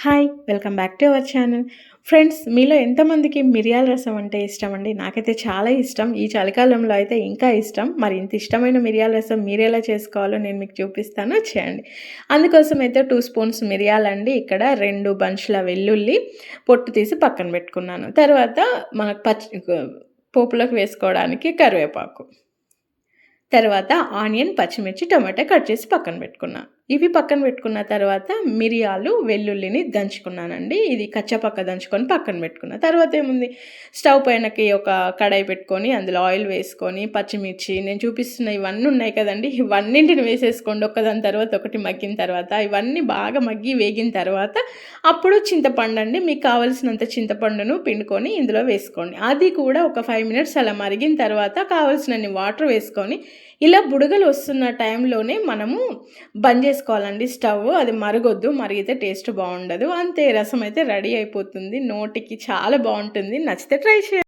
Hi! Welcome back to our channel. Friends, మీలో ఎంతమందికి మిరియాల రసం అంటే ఇష్టమండి? నాకైతే చాలా ఇష్టం. ఈ చలికాలంలో అయితే ఇంకా ఇష్టం. మరి ఇంత ఇష్టమైన మిరియాల రసం మీరెలా చేసుకోవాలో నేను మీకు చూపిస్తాను, వచ్చేయండి. అందుకోసం అయితే 2 స్పూన్స్ మిరియాలండి, ఇక్కడ 2 బంచ్ల వెల్లుల్లి పొట్టు తీసి పక్కన పెట్టుకున్నాను. తర్వాత మనకు పోపులోకి వేసుకోవడానికి కరివేపాకు. తర్వాత ఆనియన్, పచ్చిమిర్చి, టొమాటో కట్ చేసి పక్కన పెట్టుకున్నా. ఇవి పక్కన పెట్టుకున్న తర్వాత మిరియాలు, వెల్లుల్లిని దంచుకున్నానండి. ఇది కచ్చాపక్కా దంచుకొని పక్కన పెట్టుకున్నా. తర్వాత ఏముంది, స్టవ్ పైనకి ఒక కడాయి పెట్టుకొని అందులో ఆయిల్ వేసుకొని పచ్చిమిర్చి నేను చూపిస్తున్న ఇవన్నీ ఉన్నాయి కదండీ, ఇవన్నింటిని వేసేసుకోండి ఒక్కదాని తర్వాత ఒకటి మగ్గిన తర్వాత. ఇవన్నీ బాగా మగ్గి వేగిన తర్వాత అప్పుడు చింతపండు అండి, మీకు కావాల్సినంత చింతపండును పిండుకొని ఇందులో వేసుకోండి. అది కూడా ఒక 5 మినిట్స్ అలా మరిగిన తర్వాత కావాల్సినన్ని వాటర్ వేసుకొని ఇలా బుడగలు వస్తున్న టైంలోనే మనము బంద్ చేసుకోవాలండి స్టవ్. అది మరగొద్దు, మరిగితే టేస్ట్ బాగుండదు. అంతే, రసం అయితే రెడీ అయిపోతుంది. నోటికి చాలా బాగుంటుంది. నచ్చితే ట్రై చేయండి.